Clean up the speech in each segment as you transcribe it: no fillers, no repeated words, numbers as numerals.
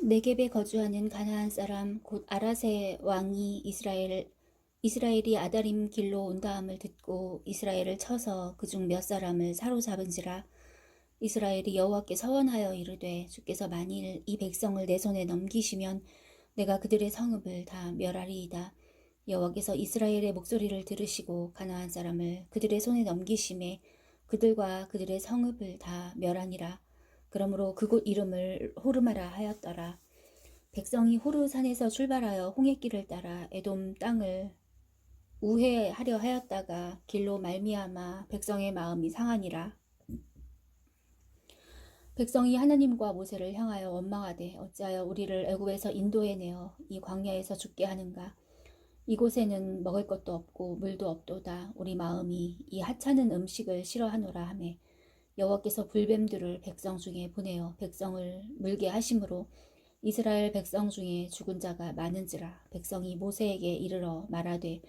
네겝에 거주하는 가나안 사람 곧 아라세 왕이 이스라엘이 아다림 길로 온다함을 듣고 이스라엘을 쳐서 그중 몇 사람을 사로잡은지라. 이스라엘이 여호와께 서원하여 이르되 주께서 만일 이 백성을 내 손에 넘기시면 내가 그들의 성읍을 다 멸하리이다. 여호와께서 이스라엘의 목소리를 들으시고 가나안 사람을 그들의 손에 넘기심에 그들과 그들의 성읍을 다 멸하니라. 그러므로 그곳 이름을 호르마라 하였더라. 백성이 호르 산에서 출발하여 홍해길을 따라 에돔 땅을 우회하려 하였다가 길로 말미암아 백성의 마음이 상하니라. 백성이 하나님과 모세를 향하여 원망하되 어찌하여 우리를 애굽에서 인도해내어 이 광야에서 죽게 하는가. 이곳에는 먹을 것도 없고 물도 없도다. 우리 마음이 이 하찮은 음식을 싫어하노라 하매 여호와께서 불뱀들을 백성 중에 보내어 백성을 물게 하심으로 이스라엘 백성 중에 죽은 자가 많은지라. 백성이 모세에게 이르러 말하되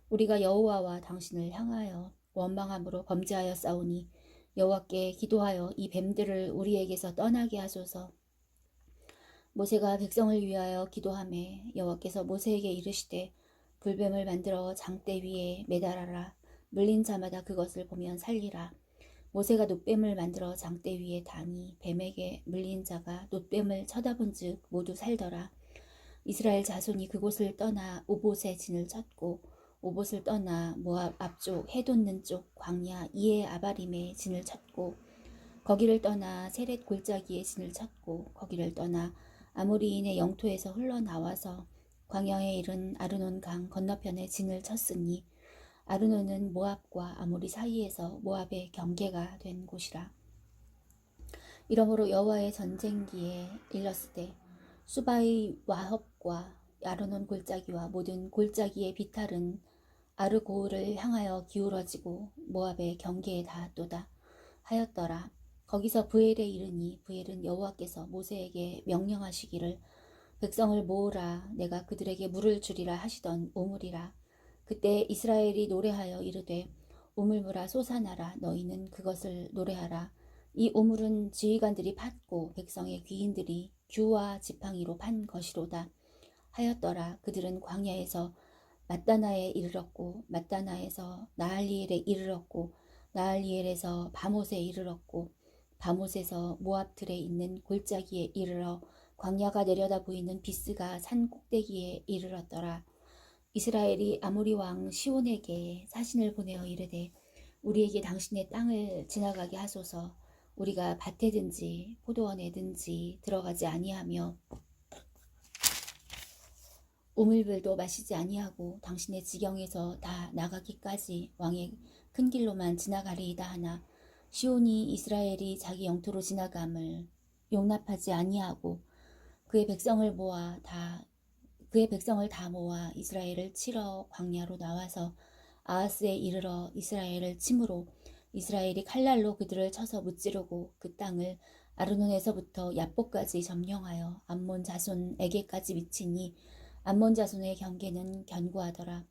우리가 여호와와 당신을 향하여 원망함으로 범죄하여 싸우니 여호와께 기도하여 이 뱀들을 우리에게서 떠나게 하소서. 모세가 백성을 위하여 기도하매 여호와께서 모세에게 이르시되 불뱀을 만들어 장대 위에 매달아라. 물린 자마다 그것을 보면 살리라. 모세가 놋뱀을 만들어 장대 위에 다니 뱀에게 물린 자가 놋뱀을 쳐다본즉 모두 살더라. 이스라엘 자손이 그곳을 떠나 오봇에 진을 쳤고 오봇을 떠나 모압 앞쪽 해 돋는 쪽 광야 이에 아바림에 진을 쳤고 거기를 떠나 세렛 골짜기에 진을 쳤고 거기를 떠나 아모리인의 영토에서 흘러나와서 광야에 이른 아르논 강 건너편에 진을 쳤으니 아르논은 모압과 아모리 사이에서 모압의 경계가 된 곳이라. 이러므로 여호와의 전쟁기에 일렀으되 수바의 와헙과 아르논 골짜기와 모든 골짜기의 비탈은 아르고르를 향하여 기울어지고 모압의 경계에 닿았도다 하였더라. 거기서 브엘에 이르니 브엘은 여호와께서 모세에게 명령하시기를 백성을 모으라. 내가 그들에게 물을 주리라 하시던 오물이라. 그때 이스라엘이 노래하여 이르되 오물물아 솟아나라. 너희는 그것을 노래하라. 이 오물은 지휘관들이 팠고 백성의 귀인들이 규와 지팡이로 판 것이로다 하였더라. 그들은 광야에서 맛다나에 이르렀고 맛다나에서 나할리엘에 이르렀고 나할리엘에서 바못에 이르렀고 바못에서 모압들에 있는 골짜기에 이르러 광야가 내려다 보이는 비스가 산 꼭대기에 이르렀더라. 이스라엘이 아모리 왕 시온에게 사신을 보내어 이르되 우리에게 당신의 땅을 지나가게 하소서. 우리가 밭에든지 포도원에든지 들어가지 아니하며 우물들도 마시지 아니하고 당신의 지경에서 다 나가기까지 왕의 큰 길로만 지나가리이다 하나 시온이 이스라엘이 자기 영토로 지나감을 용납하지 아니하고 그의 백성을 다 모아 이스라엘을 치러 광야로 나와서 아하스에 이르러 이스라엘을 침으로 이스라엘이 칼날로 그들을 쳐서 무찌르고 그 땅을 아르논에서부터 야복까지 점령하여 암몬 자손에게까지 미치니 암몬 자손의 경계는 견고하더라.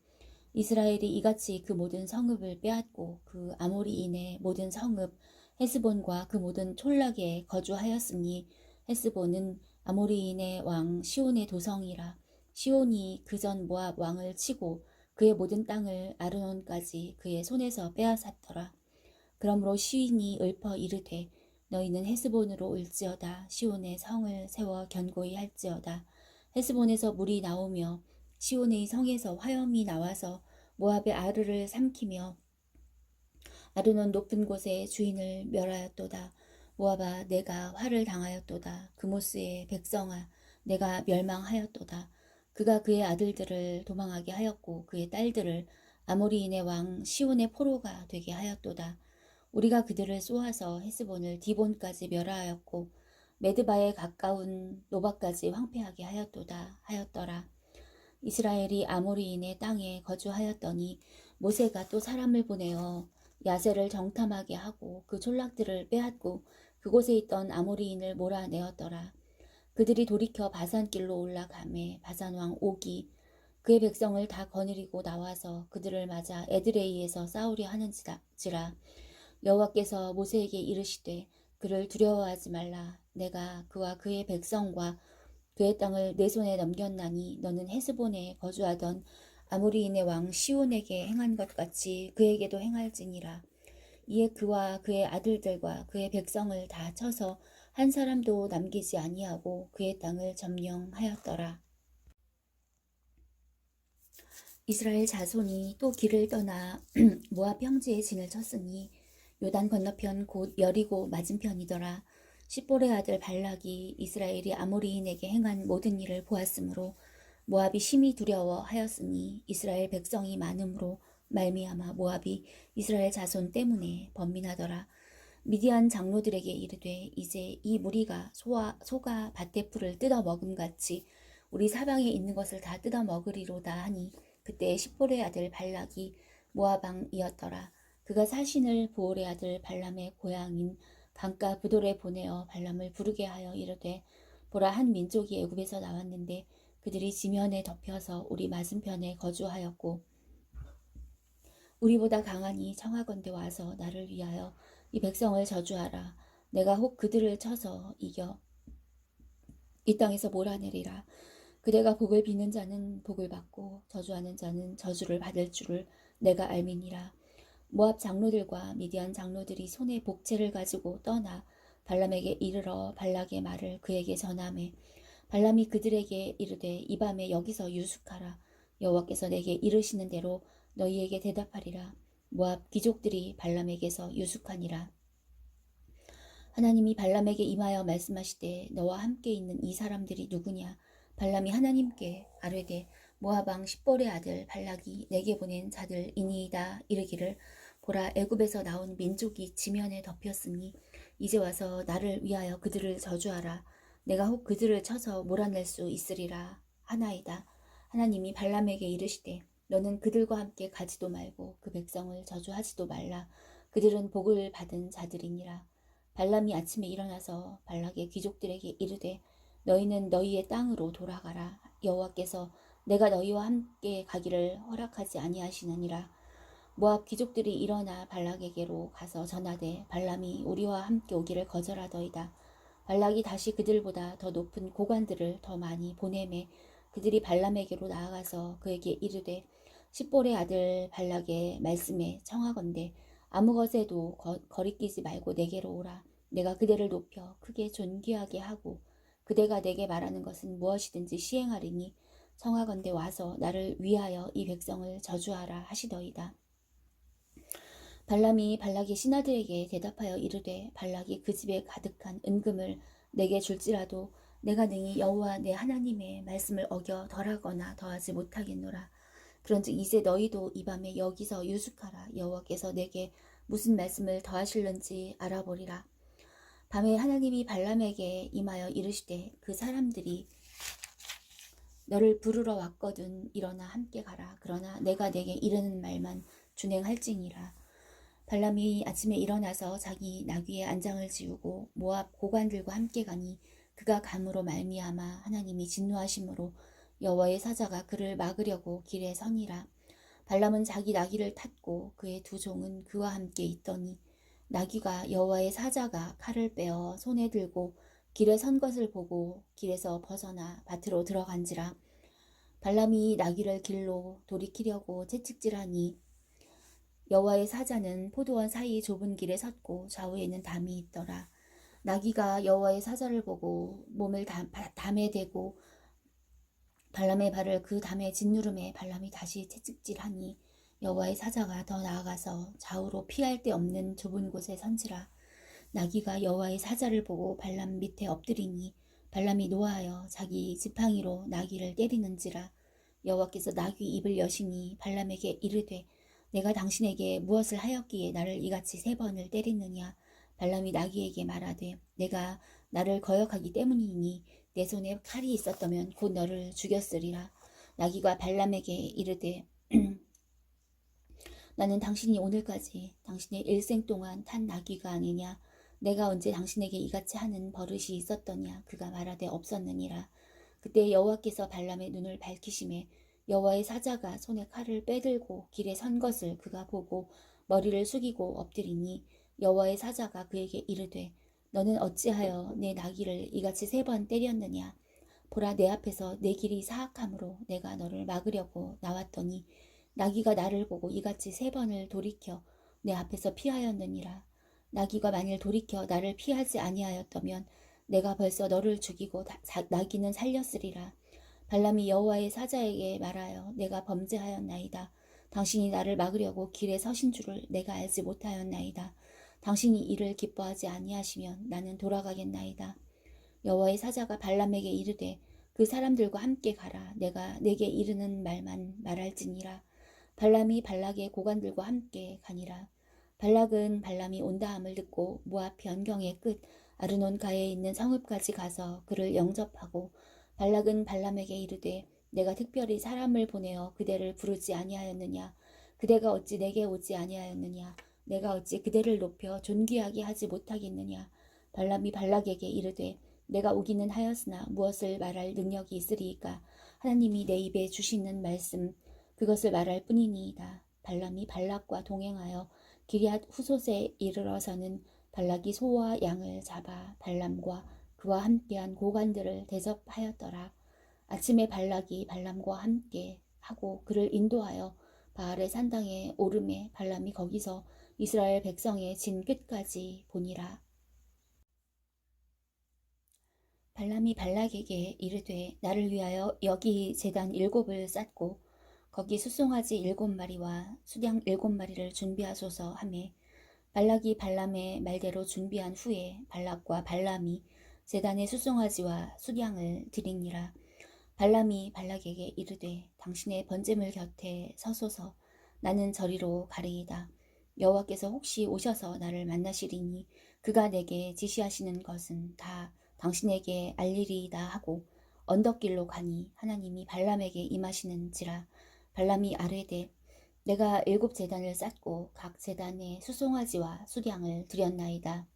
이스라엘이 이같이 그 모든 성읍을 빼앗고 그 아모리인의 모든 성읍 헤스본과 그 모든 촌락에 거주하였으니 헤스본은 아모리인의 왕 시온의 도성이라. 시온이 그전 모압 왕을 치고 그의 모든 땅을 아르논까지 그의 손에서 빼앗았더라. 그러므로 시인이 읊어 이르되 너희는 헤스본으로 올지어다. 시온의 성을 세워 견고히 할지어다. 헤스본에서 물이 나오며 시온의 성에서 화염이 나와서 모압의 아르를 삼키며 아르논 높은 곳의 주인을 멸하였도다. 모압아 내가 화를 당하였도다. 그모스의 백성아 내가 멸망하였도다. 그가 그의 아들들을 도망하게 하였고 그의 딸들을 아모리인의 왕 시온의 포로가 되게 하였도다. 우리가 그들을 쏘아서 헤스본을 디본까지 멸하였고 메드바에 가까운 노바까지 황폐하게 하였더라. 이스라엘이 아모리인의 땅에 거주하였더니 모세가 또 사람을 보내어 야세를 정탐하게 하고 그 촌락들을 빼앗고 그곳에 있던 아모리인을 몰아내었더라. 그들이 돌이켜 바산길로 올라가매 바산왕 옥이 그의 백성을 다 거느리고 나와서 그들을 맞아 에드레이에서 싸우려 하는지라. 여호와께서 모세에게 이르시되 그를 두려워하지 말라. 내가 그와 그의 백성과 그의 땅을 내 손에 넘겼나니 너는 헤스본에 거주하던 아모리인의 왕 시온에게 행한 것 같이 그에게도 행할지니라. 이에 그와 그의 아들들과 그의 백성을 다 쳐서 한 사람도 남기지 아니하고 그의 땅을 점령하였더라. 이스라엘 자손이 또 길을 떠나 모압 평지에 진을 쳤으니 요단 건너편 곧 여리고 맞은편이더라. 십볼의 아들 발락이 이스라엘이 아모리인에게 행한 모든 일을 보았으므로 모압이 심히 두려워하였으니 이스라엘 백성이 많음으로 말미암아 모압이 이스라엘 자손 때문에 번민하더라. 미디안 장로들에게 이르되 이제 이 무리가 소가 밭의 풀을 뜯어 먹음같이 우리 사방에 있는 것을 다 뜯어 먹으리로다 하니 그때 십볼의 아들 발락이 모압 왕이었더라. 그가 사신을 보올의 아들 발람의 고향인 강가 부돌에 보내어 발람을 부르게 하여 이르되 보라 한 민족이 애굽에서 나왔는데 그들이 지면에 덮여서 우리 맞은편에 거주하였고 우리보다 강하니 청하건대 와서 나를 위하여 이 백성을 저주하라. 내가 혹 그들을 쳐서 이겨 이 땅에서 몰아내리라. 그대가 복을 비는 자는 복을 받고 저주하는 자는 저주를 받을 줄을 내가 알미니라. 모압 장로들과 미디안 장로들이 손에 복채를 가지고 떠나 발람에게 이르러 발락의 말을 그에게 전하매 발람이 그들에게 이르되 이 밤에 여기서 유숙하라. 여호와께서 내게 이르시는 대로 너희에게 대답하리라. 모압 귀족들이 발람에게서 유숙하니라. 하나님이 발람에게 임하여 말씀하시되 너와 함께 있는 이 사람들이 누구냐. 발람이 하나님께 아뢰되 모압 왕 십볼의 아들 발락이 내게 보낸 자들이니이다. 이르기를 보라 애굽에서 나온 민족이 지면에 덮였으니 이제 와서 나를 위하여 그들을 저주하라. 내가 혹 그들을 쳐서 몰아낼 수 있으리라 하나이다. 하나님이 발람에게 이르시되 너는 그들과 함께 가지도 말고 그 백성을 저주하지도 말라. 그들은 복을 받은 자들이니라. 발람이 아침에 일어나서 발락의 귀족들에게 이르되 너희는 너희의 땅으로 돌아가라. 여호와께서 내가 너희와 함께 가기를 허락하지 아니하시느니라. 모압 귀족들이 일어나 발락에게로 가서 전하되 발람이 우리와 함께 오기를 거절하더이다. 발락이 다시 그들보다 더 높은 고관들을 더 많이 보내매 그들이 발람에게로 나아가서 그에게 이르되 십볼의 아들 발락의 말씀에 청하건대 아무 것에도 거리끼지 말고 내게로 오라. 내가 그대를 높여 크게 존귀하게 하고 그대가 내게 말하는 것은 무엇이든지 시행하리니 청하건대 와서 나를 위하여 이 백성을 저주하라 하시더이다. 발람이 발락의 신하들에게 대답하여 이르되 발락이 그 집에 가득한 은금을 내게 줄지라도 내가 능히 여호와 내 하나님의 말씀을 어겨 덜하거나 더하지 못하겠노라. 그런즉 이제 너희도 이 밤에 여기서 유숙하라. 여호와께서 내게 무슨 말씀을 더하실는지 알아보리라. 밤에 하나님이 발람에게 임하여 이르시되 그 사람들이 너를 부르러 왔거든. 일어나 함께 가라. 그러나 내가 내게 이르는 말만 준행할지니라. 발람이 아침에 일어나서 자기 나귀의 안장을 지우고 모압 고관들과 함께 가니 그가 감으로 말미암아 하나님이 진노하심으로 여호와의 사자가 그를 막으려고 길에 서니라. 발람은 자기 나귀를 탔고 그의 두 종은 그와 함께 있더니 나귀가 여호와의 사자가 칼을 빼어 손에 들고 길에 선 것을 보고 길에서 벗어나 밭으로 들어간지라. 발람이 나귀를 길로 돌이키려고 채찍질하니 여호와의 사자는 포도원 사이 좁은 길에 섰고 좌우에는 담이 있더라. 나귀가 여호와의 사자를 보고 몸을 담에 대고 발람의 발을 그 담에 짓누름에 발람이 다시 채찍질하니 여호와의 사자가 더 나아가서 좌우로 피할 데 없는 좁은 곳에 선지라. 나귀가 여호와의 사자를 보고 발람 밑에 엎드리니 발람이 노하여 자기 지팡이로 나귀를 때리는지라. 여호와께서 나귀 입을 여시니 발람에게 이르되 내가 당신에게 무엇을 하였기에 나를 이같이 3번을 때리느냐. 발람이 나귀에게 말하되 내가 나를 거역하기 때문이니 내 손에 칼이 있었다면 곧 너를 죽였으리라. 나귀가 발람에게 이르되 나는 당신이 오늘까지 당신의 일생 동안 탄 나귀가 아니냐. 내가 언제 당신에게 이같이 하는 버릇이 있었더냐. 그가 말하되 없었느니라. 그때 여호와께서 발람의 눈을 밝히시매 여호와의 사자가 손에 칼을 빼들고 길에 선 것을 그가 보고 머리를 숙이고 엎드리니 여호와의 사자가 그에게 이르되 너는 어찌하여 내 나귀를 이같이 3번 때렸느냐. 보라 내 앞에서 내 길이 사악함으로 내가 너를 막으려고 나왔더니 나귀가 나를 보고 이같이 3번을 돌이켜 내 앞에서 피하였느니라. 나귀가 만일 돌이켜 나를 피하지 아니하였다면 내가 벌써 너를 죽이고 나귀는 살렸으리라. 발람이 여호와의 사자에게 말하여 내가 범죄하였나이다. 당신이 나를 막으려고 길에 서신 줄을 내가 알지 못하였나이다. 당신이 이를 기뻐하지 아니하시면 나는 돌아가겠나이다. 여호와의 사자가 발람에게 이르되 그 사람들과 함께 가라. 내가 내게 이르는 말만 말할지니라. 발람이 발락의 고관들과 함께 가니라. 발락은 발람이 온다함을 듣고 모압 변경의 끝 아르논가에 있는 성읍까지 가서 그를 영접하고 발락은 발람에게 이르되 내가 특별히 사람을 보내어 그대를 부르지 아니하였느냐. 그대가 어찌 내게 오지 아니하였느냐. 내가 어찌 그대를 높여 존귀하게 하지 못하겠느냐. 발람이 발락에게 이르되 내가 오기는 하였으나 무엇을 말할 능력이 있으리이까. 하나님이 내 입에 주시는 말씀 그것을 말할 뿐이니이다. 발람이 발락과 동행하여 기럇 후솥에 이르러서는 발락이 소와 양을 잡아 발람과 그와 함께한 고관들을 대접하였더라. 아침에 발락이 발람과 함께 하고 그를 인도하여 바알의 산당에 오름에 발람이 거기서 이스라엘 백성의 진 끝까지 보니라. 발람이 발락에게 이르되 나를 위하여 여기 제단 7을 쌓고 거기 수송아지 7마리와 수양 7마리를 준비하소서 하매 발락이 발람의 말대로 준비한 후에 발락과 발람이 제단에 수송아지와 수양을 드리니라. 발람이 발락에게 이르되 당신의 번제물 곁에 서소서. 나는 저리로 가리이다. 여호와께서 혹시 오셔서 나를 만나시리니 그가 내게 지시하시는 것은 다 당신에게 알리리이다 하고 언덕길로 가니 하나님이 발람에게 임하시는지라. 발람이 아뢰되 내가 7제단을 쌓고 각 제단에 수송아지와 수양을 드렸나이다.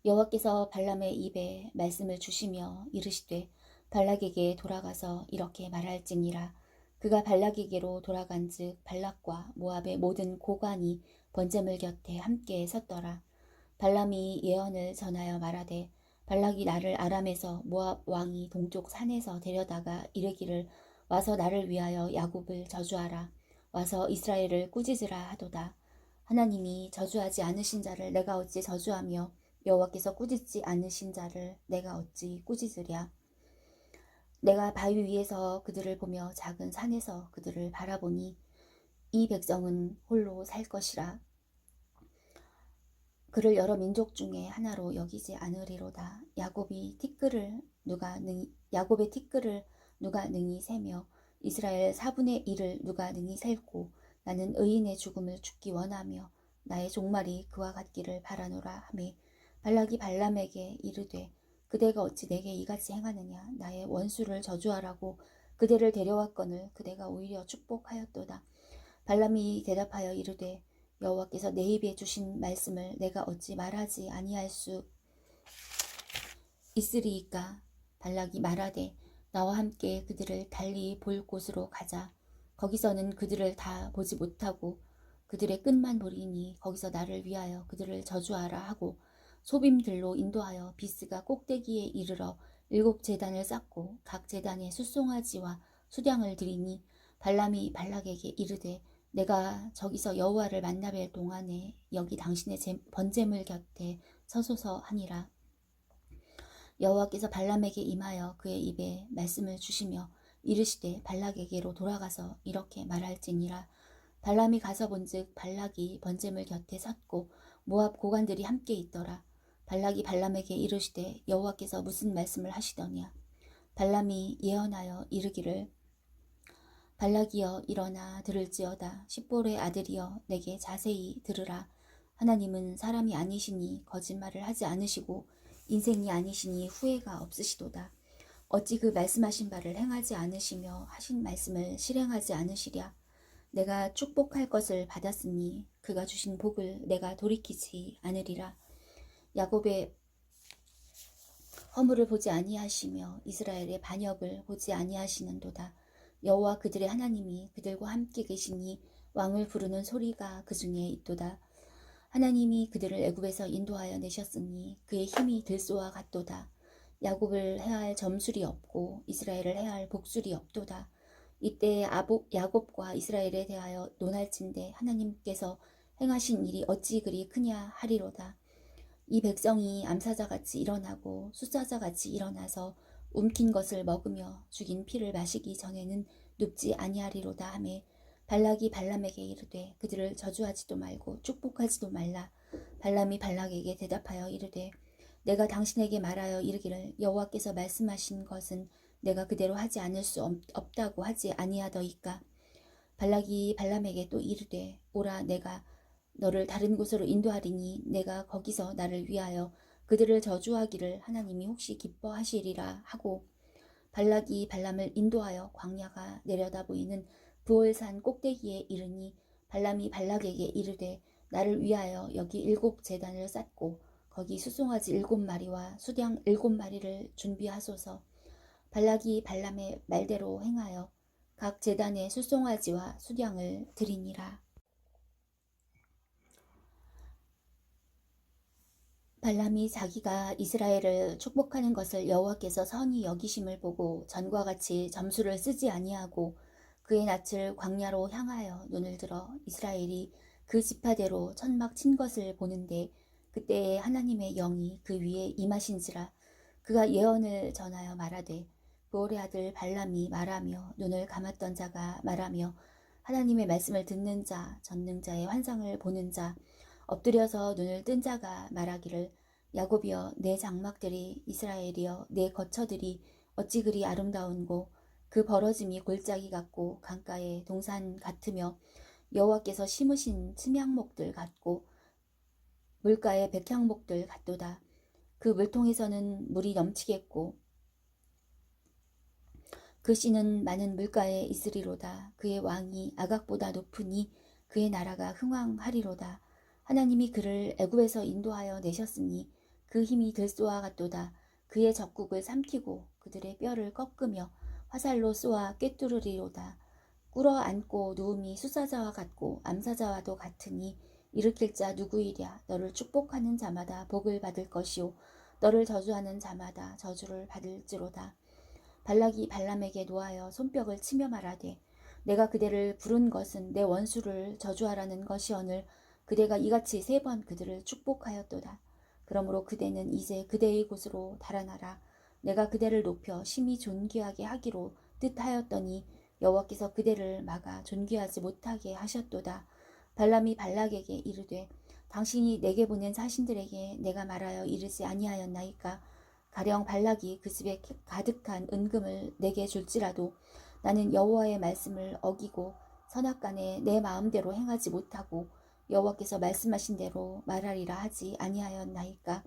여호와께서 발람의 입에 말씀을 주시며 이르시되 발락에게 돌아가서 이렇게 말할지니라. 그가 발락에게로 돌아간즉 발락과 모압의 모든 고관이 번제물 곁에 함께 섰더라. 발람이 예언을 전하여 말하되 발락이 나를 아람에서 모압 왕이 동쪽 산에서 데려다가 이르기를 와서 나를 위하여 야곱을 저주하라. 와서 이스라엘을 꾸짖으라 하도다. 하나님이 저주하지 않으신 자를 내가 어찌 저주하며 여호와께서 꾸짖지 않으신 자를 내가 어찌 꾸짖으랴. 내가 바위 위에서 그들을 보며 작은 산에서 그들을 바라보니 이 백성은 홀로 살 것이라. 그를 여러 민족 중에 하나로 여기지 않으리로다. 야곱의 티끌을 누가 능히 세며 이스라엘 4분의 1을 누가 능히 셀고 나는 의인의 죽음을 죽기 원하며 나의 종말이 그와 같기를 바라노라 하매 발락이 발람에게 이르되 그대가 어찌 내게 이같이 행하느냐. 나의 원수를 저주하라고 그대를 데려왔거늘 그대가 오히려 축복하였도다. 발람이 대답하여 이르되 여호와께서 내 입에 주신 말씀을 내가 어찌 말하지 아니할 수 있으리이까. 발락이 말하되 나와 함께 그들을 달리 볼 곳으로 가자. 거기서는 그들을 다 보지 못하고 그들의 끝만 보리니 거기서 나를 위하여 그들을 저주하라 하고 소빔들로 인도하여 비스가 꼭대기에 이르러 7제단을 쌓고 각 제단에 수송아지와 수량을 드리니 발람이 발락에게 이르되 내가 저기서 여호와를 만나뵐 동안에 여기 당신의 번제물 곁에 서소서 하니라. 여호와께서 발람에게 임하여 그의 입에 말씀을 주시며 이르시되 발락에게로 돌아가서 이렇게 말할지니라. 발람이 가서 본즉 발락이 번제물 곁에 섰고 모압 고관들이 함께 있더라. 발락이 발람에게 이르시되 여호와께서 무슨 말씀을 하시더냐. 발람이 예언하여 이르기를 발락이여 일어나 들을지어다. 십볼의 아들이여 내게 자세히 들으라. 하나님은 사람이 아니시니 거짓말을 하지 않으시고 인생이 아니시니 후회가 없으시도다. 어찌 그 말씀하신 바를 행하지 않으시며 하신 말씀을 실행하지 않으시랴. 내가 축복할 것을 받았으니 그가 주신 복을 내가 돌이키지 않으리라. 야곱의 허물을 보지 아니하시며 이스라엘의 반역을 보지 아니하시는도다. 여호와 그들의 하나님이 그들과 함께 계시니 왕을 부르는 소리가 그 중에 있도다. 하나님이 그들을 애굽에서 인도하여 내셨으니 그의 힘이 들소와 같도다. 야곱을 해할 점술이 없고 이스라엘을 해할 복술이 없도다. 이때 야곱과 이스라엘에 대하여 논할진대 하나님께서 행하신 일이 어찌 그리 크냐 하리로다. 이 백성이 암사자같이 일어나고 숫사자같이 일어나서 움킨 것을 먹으며 죽인 피를 마시기 전에는 눕지 아니하리로다 하매 발락이 발람에게 이르되 그들을 저주하지도 말고 축복하지도 말라. 발람이 발락에게 대답하여 이르되 내가 당신에게 말하여 이르기를 여호와께서 말씀하신 것은 내가 그대로 하지 않을 수 없다고 하지 아니하더이까. 발락이 발람에게 또 이르되 오라 내가 너를 다른 곳으로 인도하리니 내가 거기서 나를 위하여 그들을 저주하기를 하나님이 혹시 기뻐하시리라 하고 발락이 발람을 인도하여 광야가 내려다 보이는 부올산 꼭대기에 이르니 발람이 발락에게 이르되 나를 위하여 여기 7 제단을 쌓고 거기 수송아지 7마리와 수량 7마리를 준비하소서. 발락이 발람의 말대로 행하여 각 제단에 수송아지와 수량을 드리니라. 발람이 자기가 이스라엘을 축복하는 것을 여호와께서 선히 여기심을 보고 전과 같이 점수를 쓰지 아니하고 그의 낯을 광야로 향하여 눈을 들어 이스라엘이 그 지파대로 천막 친 것을 보는데 그때에 하나님의 영이 그 위에 임하신지라. 그가 예언을 전하여 말하되 부올의 아들 발람이 말하며 눈을 감았던 자가 말하며 하나님의 말씀을 듣는 자 전능자의 환상을 보는 자 엎드려서 눈을 뜬 자가 말하기를 야곱이여 내 장막들이 이스라엘이여 내 거처들이 어찌 그리 아름다운고 그 벌어짐이 골짜기 같고 강가의 동산 같으며 여호와께서 심으신 침향목들 같고 물가의 백향목들 같도다. 그 물통에서는 물이 넘치겠고 그 씨는 많은 물가에 있으리로다. 그의 왕이 아각보다 높으니 그의 나라가 흥왕하리로다. 하나님이 그를 애굽에서 인도하여 내셨으니 그 힘이 들소와 같도다. 그의 적국을 삼키고 그들의 뼈를 꺾으며 화살로 쏘아 꿰뚫으리로다. 꿇어 앉고 누움이 수사자와 같고 암사자와도 같으니 일으킬 자 누구이랴. 너를 축복하는 자마다 복을 받을 것이요 너를 저주하는 자마다 저주를 받을지로다. 발락이 발람에게 노하여 손뼉을 치며 말하되 내가 그대를 부른 것은 내 원수를 저주하라는 것이오늘 그대가 이같이 3번 그들을 축복하였도다. 그러므로 그대는 이제 그대의 곳으로 달아나라. 내가 그대를 높여 심히 존귀하게 하기로 뜻하였더니 여호와께서 그대를 막아 존귀하지 못하게 하셨도다. 발람이 발락에게 이르되 당신이 내게 보낸 사신들에게 내가 말하여 이르지 아니하였나이까. 가령 발락이 그 집에 가득한 은금을 내게 줄지라도 나는 여호와의 말씀을 어기고 선악간에 내 마음대로 행하지 못하고 여호와께서 말씀하신 대로 말하리라 하지 아니하였나이까.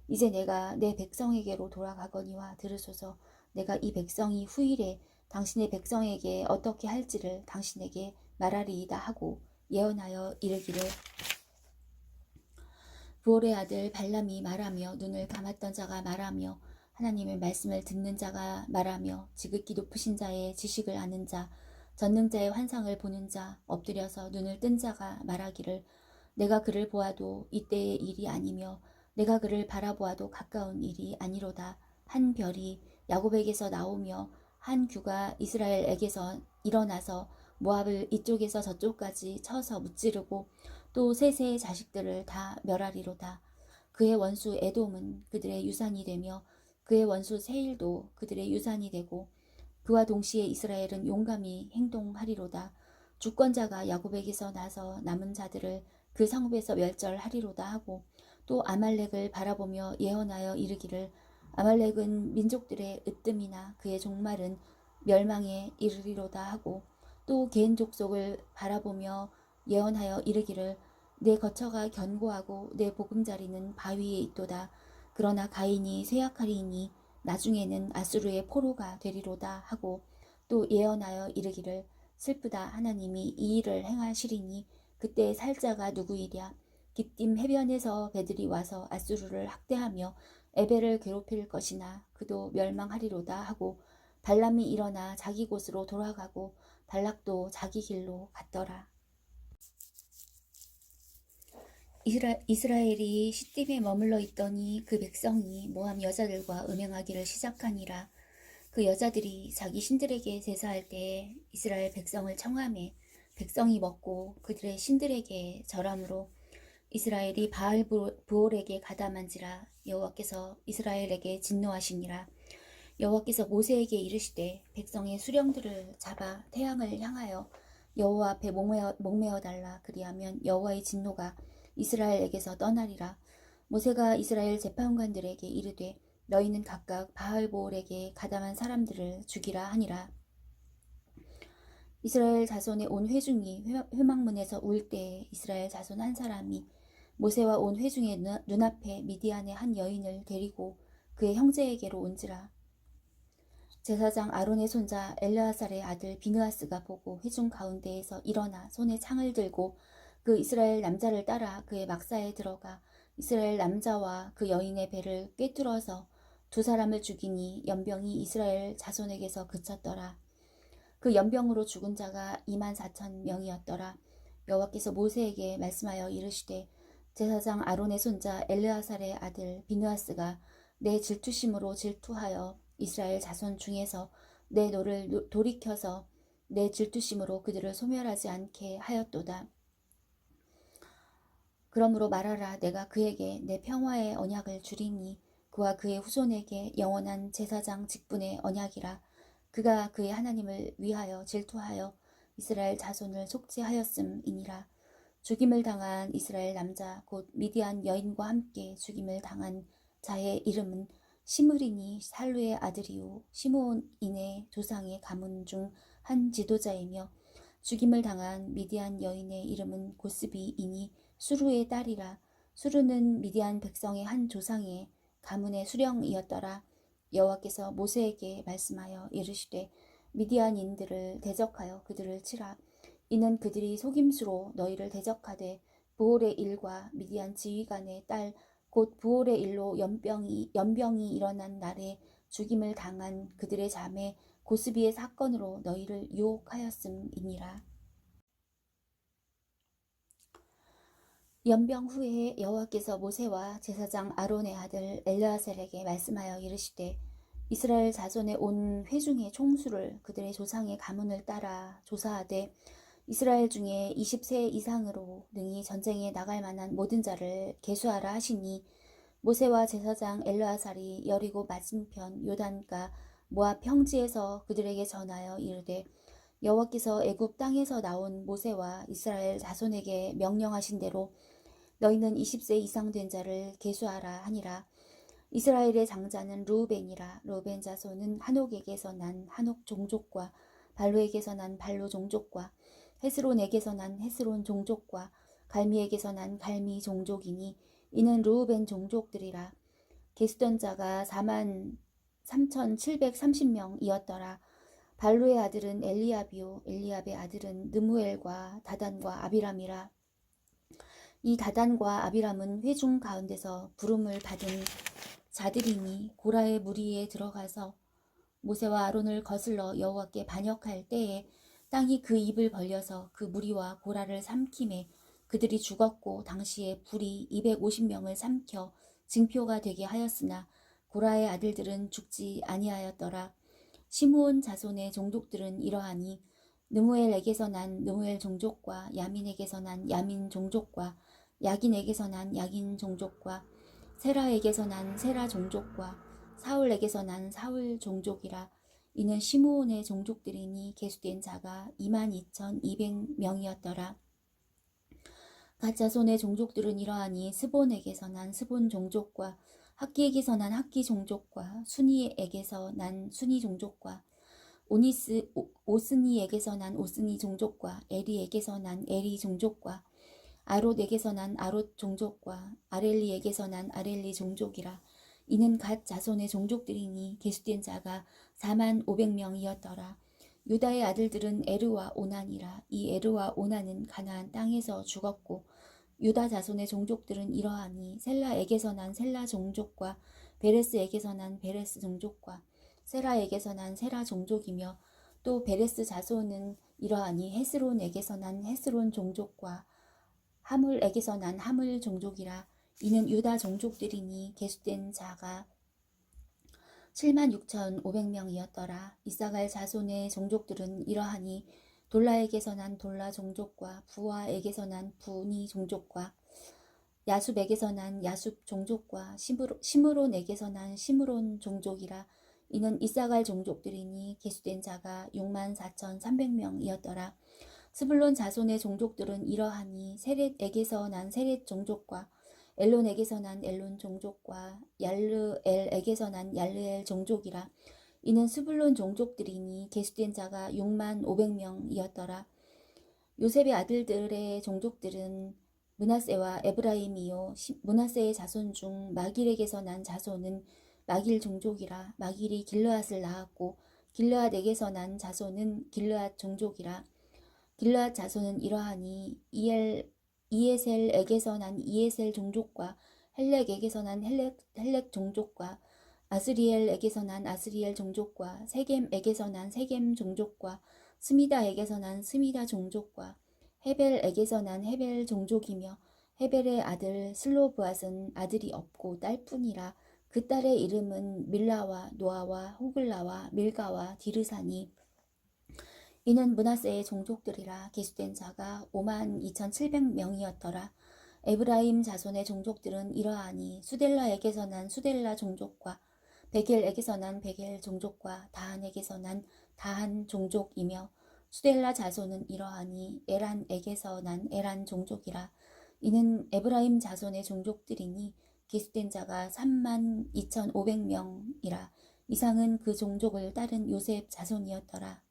이제 내가 내 백성에게로 돌아가거니와 들으소서. 내가 이 백성이 후일에 당신의 백성에게 어떻게 할지를 당신에게 말하리이다 하고 예언하여 이르기를 부올의 아들 발람이 말하며 눈을 감았던 자가 말하며 하나님의 말씀을 듣는 자가 말하며 지극히 높으신 자의 지식을 아는 자 전능자의 환상을 보는 자 엎드려서 눈을 뜬 자가 말하기를 내가 그를 보아도 이때의 일이 아니며 내가 그를 바라보아도 가까운 일이 아니로다. 한 별이 야곱에게서 나오며 한 규가 이스라엘에게서 일어나서 모압을 이쪽에서 저쪽까지 쳐서 무찌르고 또 셋의 자식들을 다 멸하리로다. 그의 원수 에돔은 그들의 유산이 되며 그의 원수 세일도 그들의 유산이 되고 그와 동시에 이스라엘은 용감히 행동하리로다. 주권자가 야곱에게서 나서 남은 자들을 그 성읍에서 멸절하리로다 하고 또 아말렉을 바라보며 예언하여 이르기를 아말렉은 민족들의 으뜸이나 그의 종말은 멸망에 이르리로다 하고 또 개인 족속을 바라보며 예언하여 이르기를 내 거처가 견고하고 내 보금자리는 바위에 있도다. 그러나 가인이 쇠약하리니 나중에는 아수르의 포로가 되리로다 하고 또 예언하여 이르기를 슬프다. 하나님이 이 일을 행하시리니 그때 살 자가 누구이랴. 깃딤 해변에서 배들이 와서 아수르를 학대하며 에벨을 괴롭힐 것이나 그도 멸망하리로다 하고 발람이 일어나 자기 곳으로 돌아가고 발락도 자기 길로 갔더라. 이스라엘이 시딤에 머물러 있더니 그 백성이 모함 여자들과 음행하기를 시작하니라. 그 여자들이 자기 신들에게 제사할 때에 이스라엘 백성을 청하매 백성이 먹고 그들의 신들에게 절함으로 이스라엘이 바알 부올에게 가담한지라. 여호와께서 이스라엘에게 진노하시니라. 여호와께서 모세에게 이르시되 백성의 수령들을 잡아 태양을 향하여 여호와 앞에 목매어 달라. 그리하면 여호와의 진노가 이스라엘에게서 떠나리라. 모세가 이스라엘 재판관들에게 이르되 너희는 각각 바알보올에게 가담한 사람들을 죽이라 하니라. 이스라엘 자손의 온 회중이 회막문에서 울 때에 이스라엘 자손 한 사람이 모세와 온 회중의 눈앞에 미디안의 한 여인을 데리고 그의 형제에게로 온지라. 제사장 아론의 손자 엘르아살의 아들 비느하스가 보고 회중 가운데에서 일어나 손에 창을 들고 그 이스라엘 남자를 따라 그의 막사에 들어가 이스라엘 남자와 그 여인의 배를 꿰뚫어서 두 사람을 죽이니 연병이 이스라엘 자손에게서 그쳤더라. 그 연병으로 죽은 자가 24,000명이었더라. 여호와께서 모세에게 말씀하여 이르시되 제사장 아론의 손자 엘르아살의 아들 비느하스가 내 질투심으로 질투하여 이스라엘 자손 중에서 내 노를 돌이켜서 내 질투심으로 그들을 소멸하지 않게 하였도다. 그러므로 말하라. 내가 그에게 내 평화의 언약을 주리니 그와 그의 후손에게 영원한 제사장 직분의 언약이라. 그가 그의 하나님을 위하여 질투하여 이스라엘 자손을 속죄하였음이니라. 죽임을 당한 이스라엘 남자 곧 미디안 여인과 함께 죽임을 당한 자의 이름은 시므리니 살루의 아들이요 시므온인의 조상의 가문 중 한 지도자이며 죽임을 당한 미디안 여인의 이름은 고스비이니 수루의 딸이라. 수루는 미디안 백성의 한 조상의 가문의 수령이었더라. 여호와께서 모세에게 말씀하여 이르시되 미디안인들을 대적하여 그들을 치라. 이는 그들이 속임수로 너희를 대적하되 부올의 일과 미디안 지휘관의 딸 곧 부올의 일로 연병이 일어난 날에 죽임을 당한 그들의 자매 고스비의 사건으로 너희를 유혹하였음이니라. 연병 후에 여호와께서 모세와 제사장 아론의 아들 엘르아살에게 말씀하여 이르시되 이스라엘 자손의 온 회중의 총수를 그들의 조상의 가문을 따라 조사하되 이스라엘 중에 20세 이상으로 능히 전쟁에 나갈 만한 모든 자를 계수하라 하시니 모세와 제사장 엘르아살이 여리고 맞은편 요단가 모압 평지에서 그들에게 전하여 이르되 여호와께서 애굽 땅에서 나온 모세와 이스라엘 자손에게 명령하신 대로 너희는 20세 이상 된 자를 계수하라 하니라. 이스라엘의 장자는 르우벤이라. 르우벤 자손은 한옥에게서 난 한옥 종족과 발루에게서 난 발루 종족과 헤스론에게서 난 헤스론 종족과 갈미에게서 난 갈미 종족이니 이는 르우벤 종족들이라. 계수된 자가 43,730명이었더라. 발루의 아들은 엘리압이요 엘리압의 아들은 느무엘과 다단과 아비람이라. 이 다단과 아비람은 회중 가운데서 부름을 받은 자들이니 고라의 무리에 들어가서 모세와 아론을 거슬러 여호와께 반역할 때에 땅이 그 입을 벌려서 그 무리와 고라를 삼킴에 그들이 죽었고 당시에 불이 250명을 삼켜 징표가 되게 하였으나 고라의 아들들은 죽지 아니하였더라. 시므온 자손의 종족들은 이러하니 느무엘에게서 난 느무엘 종족과 야민에게서 난 야민 종족과 야긴에게서 난 야긴 종족과 세라에게서 난 세라 종족과 사울에게서 난 사울 종족이라. 이는 시므온의 종족들이니 계수된 자가 22,200명이었더라. 갓 자손의 종족들은 이러하니 스본에게서 난 스본 종족과 학기에게서 난 학기 종족과 순이에게서 난 순이 종족과 오스니에게서 난 오스니 종족과 에리에게서 난 에리 종족과 아롯에게서 난 아롯 종족과 아렐리에게서 난 아렐리 종족이라. 이는 갓 자손의 종족들이니 계수된 자가 45,000명이었더라. 유다의 아들들은 에르와 오난이라. 이 에르와 오난은 가나안 땅에서 죽었고 유다 자손의 종족들은 이러하니 셀라에게서 난 셀라 종족과 베레스에게서 난 베레스 종족과 세라에게서 난 세라 종족이며 또 베레스 자손은 이러하니 헤스론에게서 난 헤스론 종족과 하물에게서 난 하물 종족이라. 이는 유다 종족들이니 계수된 자가 76,500명이었더라. 이사갈 자손의 종족들은 이러하니 돌라에게서 난 돌라 종족과 부와에게서 난 부니 종족과 야숲에게서 난 야숲 종족과 시므론에게서 난 시므론 종족이라. 이는 이사갈 종족들이니 계수된 자가 64,300명이었더라. 스불론 자손의 종족들은 이러하니 세렛에게서 난 세렛 종족과 엘론에게서 난 엘론 종족과 얄르엘에게서 난 얄르엘 종족이라. 이는 스불론 종족들이니 계수된 자가 65,000명이었더라. 요셉의 아들들의 종족들은 므낫세와 에브라임이요 므낫세의 자손 중 마길에게서 난 자손은 마길 종족이라. 마길이 길르앗을 낳았고 길르앗에게서 난 자손은 길르앗 종족이라. 길르앗 자손은 이러하니 이에셀에게서 난 이에셀 종족과 헬렉에게서 난 헬렉 종족과 아스리엘에게서 난 아스리엘 종족과 세겜에게서 난 세겜 종족과 스미다에게서 난 스미다 종족과 헤벨에게서 난 헤벨 종족이며 헤벨의 아들 슬로브앗은 아들이 없고 딸뿐이라. 그 딸의 이름은 밀라와 노아와 호글라와 밀가와 디르사니. 이는 므낫세의 종족들이라. 계수된 자가 52,700명이었더라. 에브라임 자손의 종족들은 이러하니 수델라에게서 난 수델라 종족과 베겔에게서 난 베겔 종족과 다한에게서 난 다한 종족이며 수델라 자손은 이러하니 에란에게서 난 에란 종족이라. 이는 에브라임 자손의 종족들이니 계수된 자가 32,500명이라. 이상은 그 종족을 따른 요셉 자손이었더라.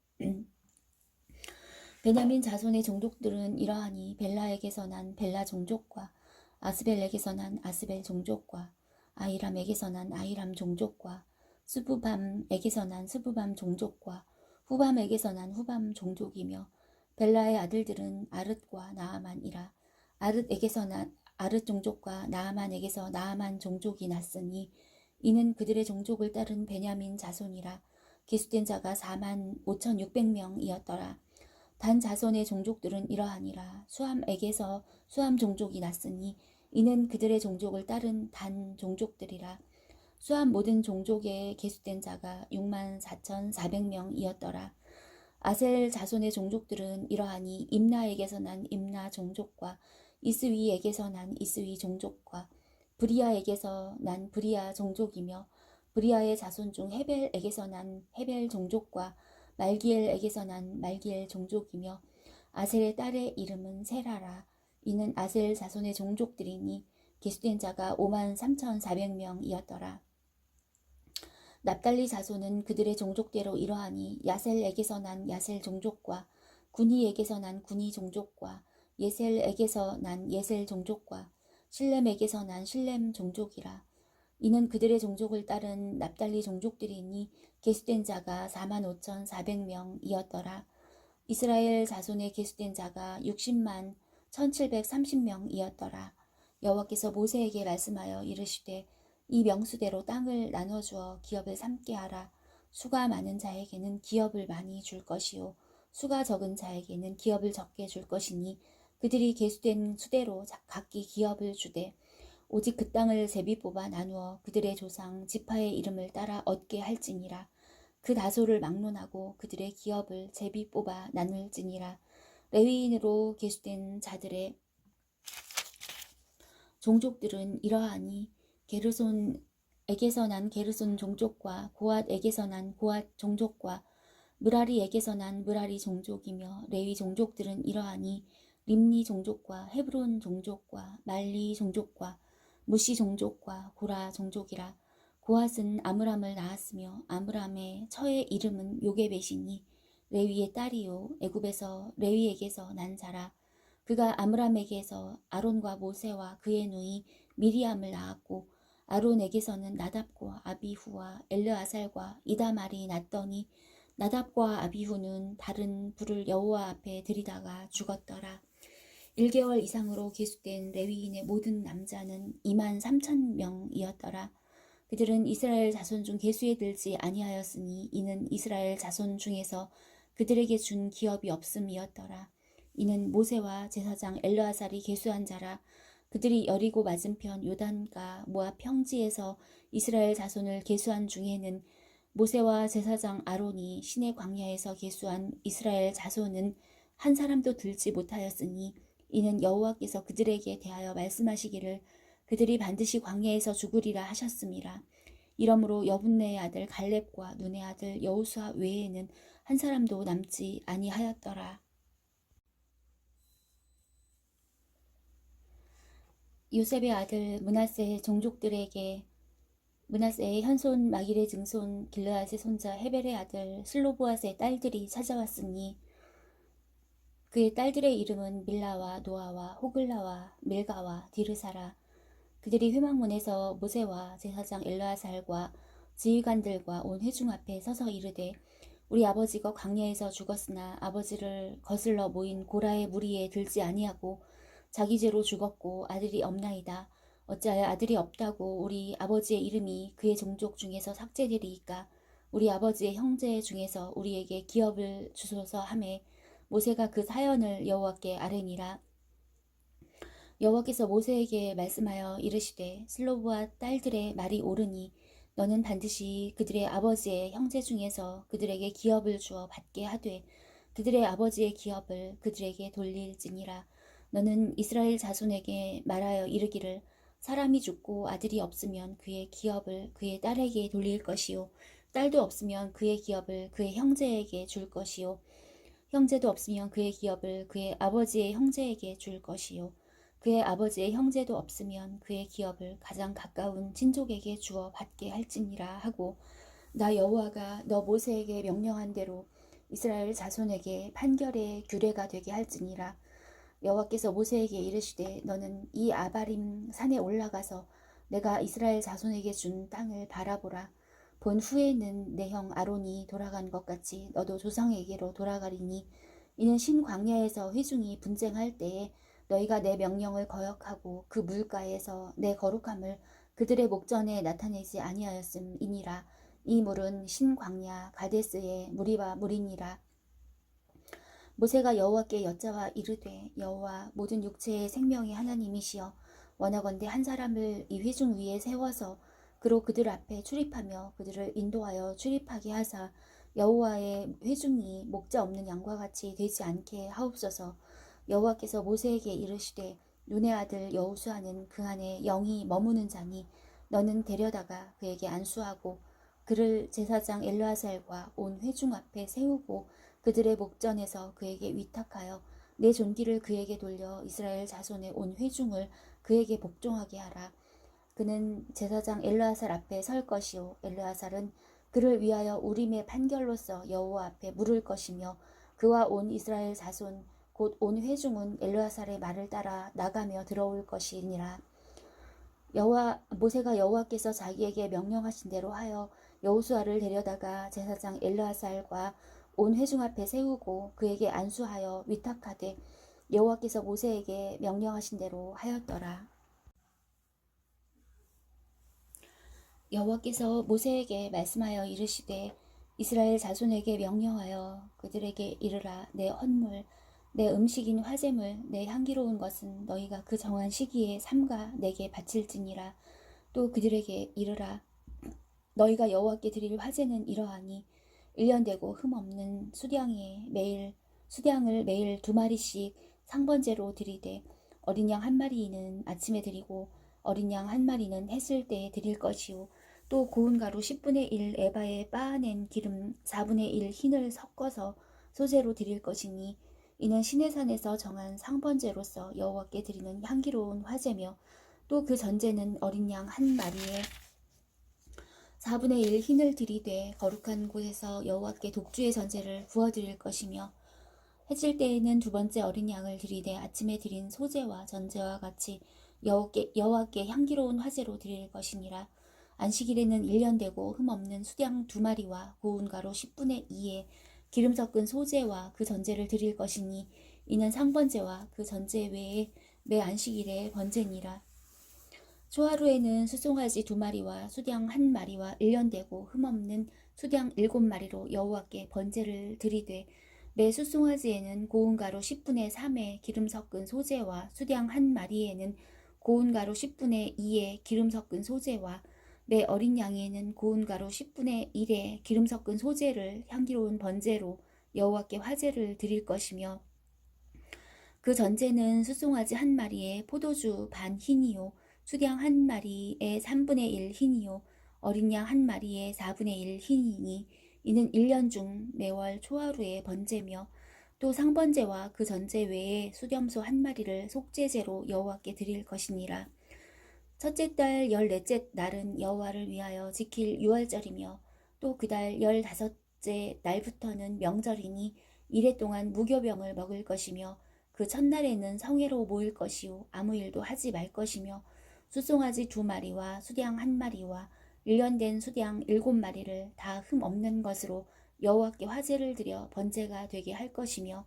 베냐민 자손의 종족들은 이러하니 벨라에게서 난 벨라 종족과 아스벨에게서 난 아스벨 종족과 아이람에게서 난 아이람 종족과 스부밤에게서 난 스부밤 종족과 후밤에게서 난 후밤 종족이며 벨라의 아들들은 아릇과 나아만이라. 아릇에게서 난 아릇 종족과 나아만에게서 나아만 종족이 났으니 이는 그들의 종족을 따른 베냐민 자손이라. 계수된 자가 45,600명이었더라. 단 자손의 종족들은 이러하니라. 수함에게서 수함 종족이 났으니 이는 그들의 종족을 따른 단 종족들이라. 수함 모든 종족에 계수된 자가 64,400명이었더라. 아셀 자손의 종족들은 이러하니 임나에게서 난 임나 종족과 이스위에게서 난 이스위 종족과 브리아에게서 난 브리아 종족이며 브리아의 자손 중 헤벨에게서 난 헤벨 종족과 말기엘에게서 난 말기엘 종족이며 아셀의 딸의 이름은 세라라. 이는 아셀 자손의 종족들이니 계수된 자가 53,400명이었더라. 납달리 자손은 그들의 종족대로 이러하니 야셀에게서 난 야셀 종족과 구니에게서 난 구니 종족과 예셀에게서 난 예셀 종족과 실렘에게서 난 실렘 종족이라. 이는 그들의 종족을 따른 납달리 종족들이니 계수된 자가 45,400명이었더라. 이스라엘 자손의 계수된 자가 60만 1,730명이었더라. 여호와께서 모세에게 말씀하여 이르시되 이 명수대로 땅을 나눠주어 기업을 삼게 하라. 수가 많은 자에게는 기업을 많이 줄 것이요 수가 적은 자에게는 기업을 적게 줄 것이니 그들이 계수된 수대로 각기 기업을 주되 오직 그 땅을 제비 뽑아 나누어 그들의 조상 지파의 이름을 따라 얻게 할지니라. 그 다소를 막론하고 그들의 기업을 제비 뽑아 나눌지니라. 레위인으로 계수된 자들의 종족들은 이러하니 게르손에게서 난 게르손 종족과 고앗에게서 난 고앗 종족과 므라리에게서 난 므라리 종족이며 레위 종족들은 이러하니 림니 종족과 헤브론 종족과 말리 종족과 무시 종족과 고라 종족이라. 고앗은 아므람을 낳았으며 아므람의 처의 이름은 요게벳이니 레위의 딸이요 애굽에서 레위에게서 난 자라. 그가 아므람에게서 아론과 모세와 그의 누이 미리암을 낳았고 아론에게서는 나답과 아비후와 엘르아살과 이다말이 났더니 나답과 아비후는 다른 불을 여호와 앞에 들이다가 죽었더라. 1개월 이상으로 계수된 레위인의 모든 남자는 23,000명이었더라. 그들은 이스라엘 자손 중 계수에 들지 아니하였으니 이는 이스라엘 자손 중에서 그들에게 준 기업이 없음이었더라. 이는 모세와 제사장 엘르아살이 계수한 자라. 그들이 여리고 맞은편 요단가 모압 평지에서 이스라엘 자손을 계수한 중에는 모세와 제사장 아론이 시내 광야에서 계수한 이스라엘 자손은 한 사람도 들지 못하였으니 이는 여호와께서 그들에게 대하여 말씀하시기를 그들이 반드시 광야에서 죽으리라 하셨음이라. 이러므로 여분네의 아들 갈렙과 눈의 아들 여호수아 외에는 한 사람도 남지 아니하였더라. 요셉의 아들 므낫세의 종족들에게 므낫세의 현손 마길의 증손 길르앗의 손자 헤벨의 아들 슬로보앗의 딸들이 찾아왔으니 그의 딸들의 이름은 밀라와 노아와 호글라와 밀가와 디르사라. 그들이 회막문에서 모세와 제사장 엘르아살과 지휘관들과 온 회중 앞에 서서 이르되 우리 아버지가 광야에서 죽었으나 아버지를 거슬러 모인 고라의 무리에 들지 아니하고 자기 죄로 죽었고 아들이 없나이다. 어찌하여 아들이 없다고 우리 아버지의 이름이 그의 종족 중에서 삭제되리이까. 우리 아버지의 형제 중에서 우리에게 기업을 주소서 하매 모세가 그 사연을 여호와께 아뢰니라. 여호와께서 모세에게 말씀하여 이르시되 슬로브와 딸들의 말이 옳으니 너는 반드시 그들의 아버지의 형제 중에서 그들에게 기업을 주어 받게 하되 그들의 아버지의 기업을 그들에게 돌릴지니라. 너는 이스라엘 자손에게 말하여 이르기를 사람이 죽고 아들이 없으면 그의 기업을 그의 딸에게 돌릴 것이요 딸도 없으면 그의 기업을 그의 형제에게 줄 것이요 형제도 없으면 그의 기업을 그의 아버지의 형제에게 줄 것이요 그의 아버지의 형제도 없으면 그의 기업을 가장 가까운 친족에게 주어 받게 할지니라 하고 나 여호와가 너 모세에게 명령한 대로 이스라엘 자손에게 판결의 규례가 되게 할지니라. 여호와께서 모세에게 이르시되 너는 이 아바림 산에 올라가서 내가 이스라엘 자손에게 준 땅을 바라보라. 본 후에는 내 형 아론이 돌아간 것 같이 너도 조상에게로 돌아가리니 이는 신광야에서 회중이 분쟁할 때에 너희가 내 명령을 거역하고 그 물가에서 내 거룩함을 그들의 목전에 나타내지 아니하였음이니라. 이 물은 신광야 가데스의 무리와 물이니라. 모세가 여호와께 여짜와 이르되 여호와 모든 육체의 생명의 하나님이시여 원하건대 한 사람을 이 회중 위에 세워서 그로 그들 앞에 출입하며 그들을 인도하여 출입하게 하사 여호와의 회중이 목자 없는 양과 같이 되지 않게 하옵소서. 여호와께서 모세에게 이르시되 눈의 아들 여호수아는 그 안에 영이 머무는 자니 너는 데려다가 그에게 안수하고 그를 제사장 엘르아살과 온 회중 앞에 세우고 그들의 목전에서 그에게 위탁하여 내 존귀를 그에게 돌려 이스라엘 자손의 온 회중을 그에게 복종하게 하라. 그는 제사장 엘르아살 앞에 설 것이요 엘르아살은 그를 위하여 우림의 판결로서 여호와 앞에 물을 것이며 그와 온 이스라엘 자손 곧 온 회중은 엘르아살의 말을 따라 나가며 들어올 것이니라. 모세가 여호와께서 자기에게 명령하신 대로 하여 여호수아를 데려다가 제사장 엘르아살과 온 회중 앞에 세우고 그에게 안수하여 위탁하되 여호와께서 모세에게 명령하신 대로 하였더라. 여호와께서 모세에게 말씀하여 이르시되 이스라엘 자손에게 명령하여 그들에게 이르라. 내 헌물 내 음식인 화제물 내 향기로운 것은 너희가 그 정한 시기에 삼가 내게 바칠지니라. 또 그들에게 이르라. 너희가 여호와께 드릴 화제는 이러하니 1년 되고 흠없는 수량을 매일 2마리씩 상번제로 드리되 어린 양 1마리는 아침에 드리고 어린 양 1마리는 했을 때에 드릴 것이요 또 고운 가루 10분의 1 에바에 빻아낸 기름 4분의 1 흰을 섞어서 소제로 드릴 것이니 이는 시내산에서 정한 상번제로서 여호와께 드리는 향기로운 화제며 또 그 전제는 어린 양 1마리에 4분의 1 흰을 드리되 거룩한 곳에서 여호와께 독주의 전제를 부어드릴 것이며 해질 때에는 두 번째 어린 양을 드리되 아침에 드린 소제와 전제와 같이 여호와께 향기로운 화제로 드릴 것이니라. 안식일에는 1년 되고 흠없는 수양 2마리와 고운 가루 10분의 2에 기름 섞은 소제와 그 전제를 드릴 것이니 이는 상번제와 그 전제 외에 매 안식일에 번제니라. 초하루에는 수송아지 2마리와 수양 1마리와 1년 되고 흠없는 수양 7마리로 여호와께 번제를 드리되 매 숫송아지에는 고운 가루 10분의 3의 기름 섞은 소재와 수량 한 마리에는 고운 가루 10분의 2의 기름 섞은 소재와 매 어린 양에는 고운 가루 10분의 1의 기름 섞은 소재를 향기로운 번제로 여호와께 화제를 드릴 것이며 그 전제는 숫송아지 한 마리에 포도주 반 흰이요 수량 한 마리에 3분의 1 흰이요 어린 양 한 마리에 4분의 1 흰이니 이는 1년 중 매월 초하루의 번제며 또 상번제와 그 전제 외에 수렴소 한 마리를 속죄제로 여호와께 드릴 것이니라. 첫째 달 14째 날은 여호와를 위하여 지킬 유월절이며 또 그 달 15째 날부터는 명절이니 이래 동안 무교병을 먹을 것이며 그 첫날에는 성회로 모일 것이요 아무 일도 하지 말 것이며 숫송아지 2마리와 수량 1마리와 1년 된 수량 7마리를 다 흠 없는 것으로 여호와께 화제를 드려 번제가 되게 할 것이며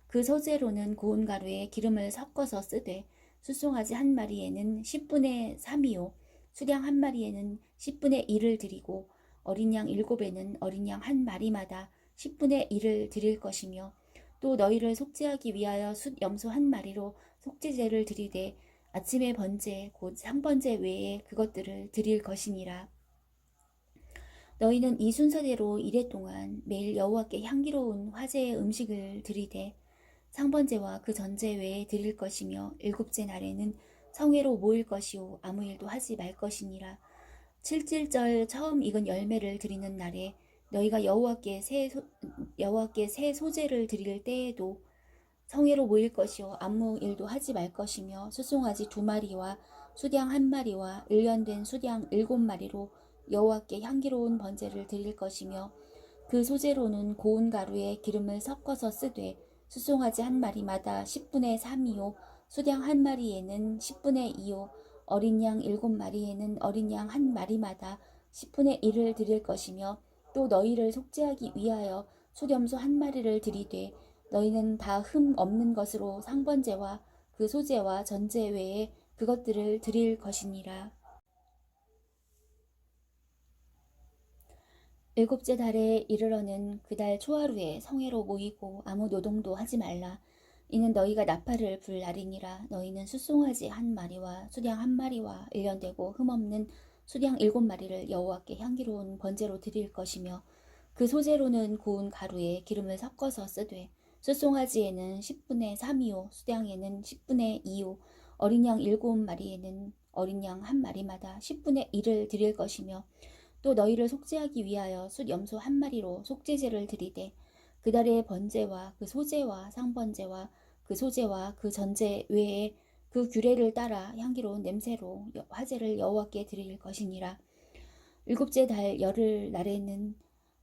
그 소재로는 고운 가루에 기름을 섞어서 쓰되 숫송아지 한 마리에는 10분의 3이요 수량 한 마리에는 10분의 1을 드리고 어린 양 7에는 어린 양 한 마리마다 10분의 1을 드릴 것이며 또 너희를 속죄하기 위하여 숫 염소 한 마리로 속죄제를 드리되 아침의 번제 곧 상번제 외에 그것들을 드릴 것이니라. 너희는 이 순서대로 이래 동안 매일 여호와께 향기로운 화제의 음식을 드리되 상번제와 그 전제 외에 드릴 것이며 7째 날에는 성회로 모일 것이요 아무 일도 하지 말 것이니라. 7찔절 처음 익은 열매를 드리는 날에 너희가 여호와께 새 소제를 드릴 때에도 성회로 모일 것이요 아무 일도 하지 말 것이며 숫송아지 2마리와 수량 1마리와 1년 된 수량 7마리로 여호와께 향기로운 번제를 드릴 것이며 그 소재로는 고운 가루에 기름을 섞어서 쓰되 숫송아지 한 마리마다 10분의 3이요 수량 한 마리에는 10분의 2요 어린 양 7마리에는 어린 양 한 마리마다 10분의 1을 드릴 것이며 또 너희를 속죄하기 위하여 수렴소 한 마리를 드리되 너희는 다 흠 없는 것으로 상번제와 그 소제와 전제 외에 그것들을 드릴 것이니라. 7째 달에 이르러는 그 달 초하루에 성회로 모이고 아무 노동도 하지 말라. 이는 너희가 나팔을 불 날이니라. 너희는 숫송아지 한 마리와 수량 한 마리와 1년 되고 흠없는 수량 7마리를 여호와께 향기로운 번제로 드릴 것이며 그 소재로는 고운 가루에 기름을 섞어서 쓰되 숫송아지에는 10분의 3이요 수량에는 10분의 2요 어린 양 7마리에는 어린 양 한 마리마다 10분의 1을 드릴 것이며 또 너희를 속죄하기 위하여 숫 염소 한 마리로 속죄제를 드리되 그 달의 번제와 그 소제와 상번제와 그 소제와 그 전제 외에 그 규례를 따라 향기로운 냄새로 화제를 여호와께 드릴 것이니라. 7째 달 열흘 날에는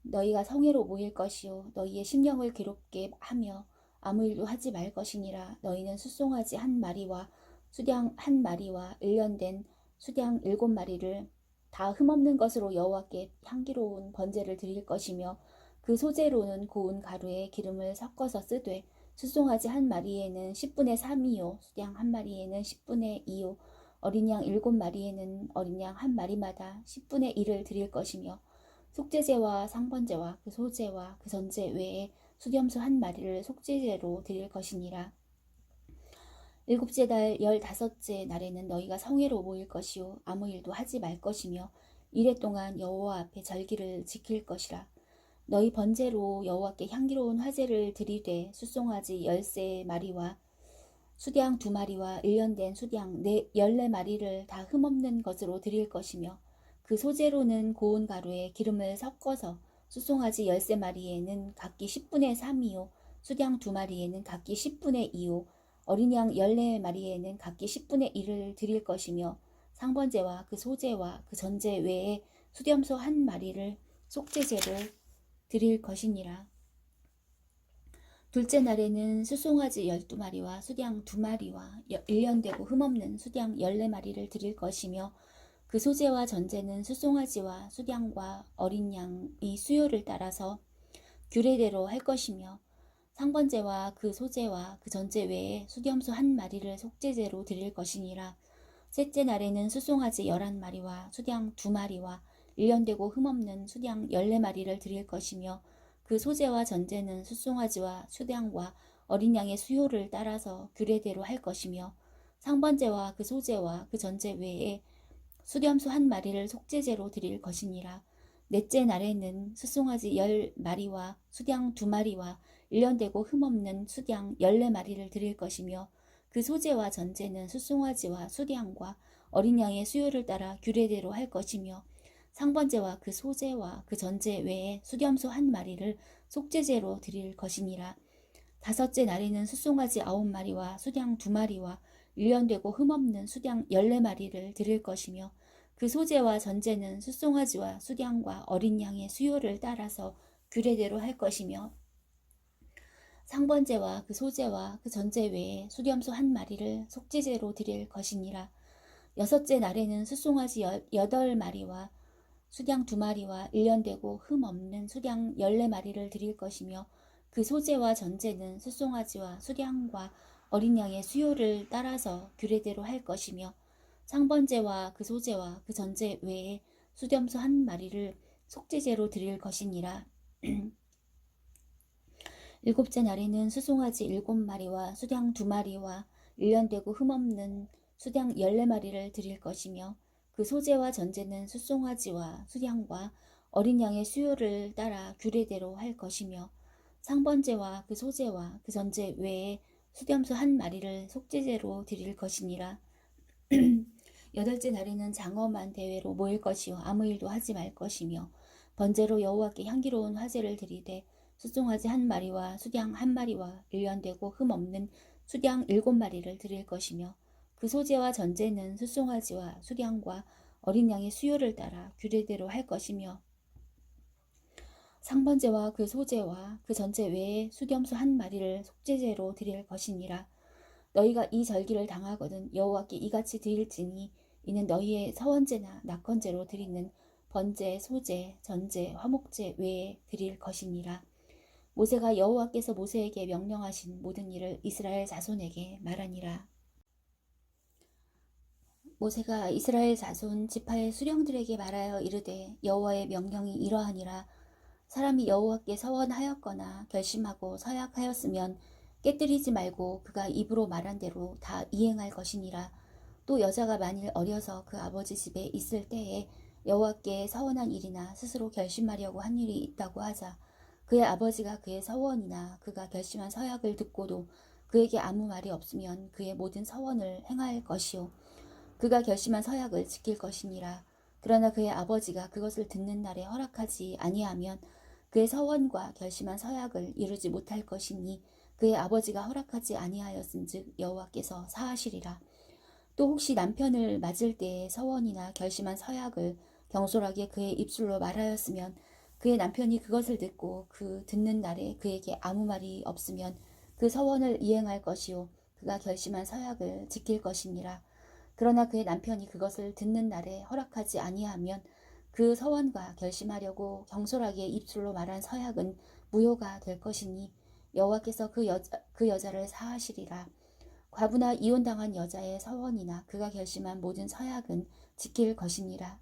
너희가 성회로 모일 것이요 너희의 심령을 괴롭게 하며 아무 일도 하지 말 것이니라. 너희는 숫송아지 한 마리와 수량 한 마리와 1년 된 수량 7마리를 다 흠없는 것으로 여호와께 향기로운 번제를 드릴 것이며 그 소재로는 고운 가루에 기름을 섞어서 쓰되 숫송아지 한 마리에는 10분의 3이요 수량 한 마리에는 10분의 2요 어린 양 7마리에는 어린 양 한 마리마다 10분의 1을 드릴 것이며 속죄제와 상번제와 그 소제와 그 전제 외에 수렴소 한 마리를 속죄제로 드릴 것이니라. 7째 달 15째 날에는 너희가 성회로 모일 것이요 아무 일도 하지 말 것이며 이래 동안 여호와 앞에 절기를 지킬 것이라. 너희 번제로 여호와께 향기로운 화제를 드리되 숫송아지 13마리와 수량 2마리와 1년 된 수량 14마리를 다 흠없는 것으로 드릴 것이며 그 소재로는 고운 가루에 기름을 섞어서 숫송아지 13마리에는 각기 10분의 3이요 수량 2마리에는 각기 10분의 2요 어린 양 14마리에는 각기 10분의 1을 드릴 것이며 상번제와 그 소제와 그 전제 외에 수렴소 한 마리를 속죄제로 드릴 것이니라. 둘째 날에는 숫송아지 12마리와 수량 2마리와 1년 되고 흠없는 수량 14마리를 드릴 것이며 그 소제와 전제는 숫송아지와 수량과 어린 양의 수요를 따라서 규례대로 할 것이며 상번제와 그 소제와 그 전제 외에 수렴소 한 마리를 속죄제로 드릴 것이니라. 셋째 날에는 숫송아지 11마리와 수량 2마리와 1년 되고 흠없는 수량 14마리를 드릴 것이며 그 소재와 전제는 숫송아지와 수량과 어린 양의 수요를 따라서 규례대로 할 것이며 상번제와 그 소재와 그 전제 외에 수렴수 한 마리를 속죄제로 드릴 것이니라. 넷째 날에는 숫송아지 10마리와 수량 2마리와 1년 되고 흠없는 수량 14마리를 드릴 것이며 그 소재와 전제는 숫송아지와 수량과 어린 양의 수요를 따라 규례대로 할 것이며 상번제와 그 소재와 그 전제 외에 수렴수 한 마리를 속죄제로 드릴 것이니라. 다섯째 날에는 숫송아지 9마리와 수량 2마리와 1년 되고 흠없는 수량 14마리를 드릴 것이며 그 소재와 전제는 숫송아지와 수량과 어린 양의 수요를 따라서 규례대로 할 것이며 상번제와 그 소재와 그 전제 외에 수렴수 한 마리를 속죄제로 드릴 것이니라. 여섯째 날에는 숫송아지 8마리와 수량 2마리와 1년 되고 흠없는 수량 14마리를 드릴 것이며 그 소재와 전제는 숫송아지와 수량과 어린 양의 수요를 따라서 규례대로 할 것이며 상번제와 그 소재와 그 전제 외에 수렴수 한 마리를 속죄제로 드릴 것이니라. 일곱째 날에는 수송아지 7마리와 수량 2마리와 1년 되고 흠없는 수량 14마리를 드릴 것이며 그 소재와 전제는 숫송아지와 수량과 어린 양의 수요를 따라 규례대로 할 것이며 상번제와 그 소재와 그 전제 외에 수렴수 한 마리를 속죄제로 드릴 것이니라. 여덟째 날에는 장엄한 대회로 모일 것이요 아무 일도 하지 말 것이며 번제로 여호와께 향기로운 화제를 드리되 숫송아지 1마리와 수량 1마리와 1년 되고 흠없는 수량 7마리를 드릴 것이며 그 소재와 전제는 숫송아지와 수량과 어린 양의 수요를 따라 규례대로 할 것이며 상번제와 그 소재와 그 전제 외에 수렴수 1마리를 속죄제로 드릴 것이니라. 너희가 이 절기를 당하거든 여호와께 이같이 드릴지니 이는 너희의 서원제나 낙헌제로 드리는 번제, 소제, 전제, 화목제 외에 드릴 것이니라. 모세가 여호와께서 모세에게 명령하신 모든 일을 이스라엘 자손에게 말하니라. 모세가 이스라엘 자손 지파의 수령들에게 말하여 이르되 여호와의 명령이 이러하니라. 사람이 여호와께 서원하였거나 결심하고 서약하였으면 깨뜨리지 말고 그가 입으로 말한 대로 다 이행할 것이니라. 또 여자가 만일 어려서 그 아버지 집에 있을 때에 여호와께 서원한 일이나 스스로 결심하려고 한 일이 있다고 하자 그의 아버지가 그의 서원이나 그가 결심한 서약을 듣고도 그에게 아무 말이 없으면 그의 모든 서원을 행할 것이요 그가 결심한 서약을 지킬 것이니라. 그러나 그의 아버지가 그것을 듣는 날에 허락하지 아니하면 그의 서원과 결심한 서약을 이루지 못할 것이니 그의 아버지가 허락하지 아니하였은즉 여호와께서 사하시리라. 또 혹시 남편을 맞을 때에 서원이나 결심한 서약을 경솔하게 그의 입술로 말하였으면 그의 남편이 그것을 듣고 그 듣는 날에 그에게 아무 말이 없으면 그 서원을 이행할 것이요 그가 결심한 서약을 지킬 것이니라. 그러나 그의 남편이 그것을 듣는 날에 허락하지 아니하면 그 서원과 결심하려고 경솔하게 입술로 말한 서약은 무효가 될 것이니 여호와께서 그 여자를 사하시리라. 과부나 이혼당한 여자의 서원이나 그가 결심한 모든 서약은 지킬 것이니라.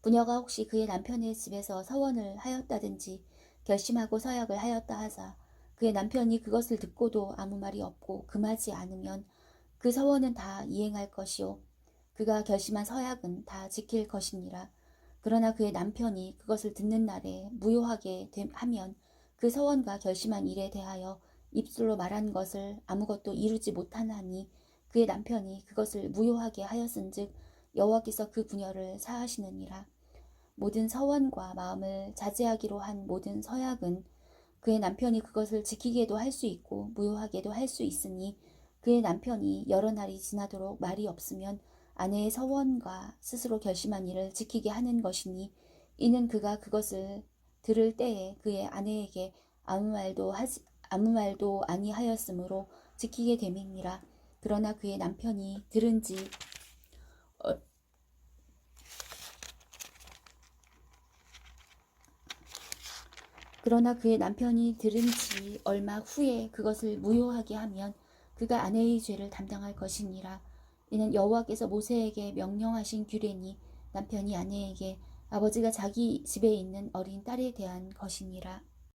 부녀가 혹시 그의 남편의 집에서 서원을 하였다든지 결심하고 서약을 하였다 하자 그의 남편이 그것을 듣고도 아무 말이 없고 금하지 않으면 그 서원은 다 이행할 것이요 그가 결심한 서약은 다 지킬 것이니라. 그러나 그의 남편이 그것을 듣는 날에 무효하게 하면 그 서원과 결심한 일에 대하여 입술로 말한 것을 아무것도 이루지 못하나니 그의 남편이 그것을 무효하게 하였은즉 여호와께서 그 부녀를 사하시느니라. 모든 서원과 마음을 자제하기로 한 모든 서약은 그의 남편이 그것을 지키게도 할 수 있고 무효하게도 할 수 있으니 그의 남편이 여러 날이 지나도록 말이 없으면 아내의 서원과 스스로 결심한 일을 지키게 하는 것이니 이는 그가 그것을 들을 때에 그의 아내에게 아무 말도 아니하였으므로 지키게 됨이니라. 그러나 그의 남편이 들은 지 얼마 후에 그것을 무효하게 하면 그가 아내의 죄를 담당할 것이니라. 이는 여호와께서 모세에게 명령하신 규례니 남편이 아내에게 아버지가 자기 집에 있는 어린 딸에 대한 것이니라.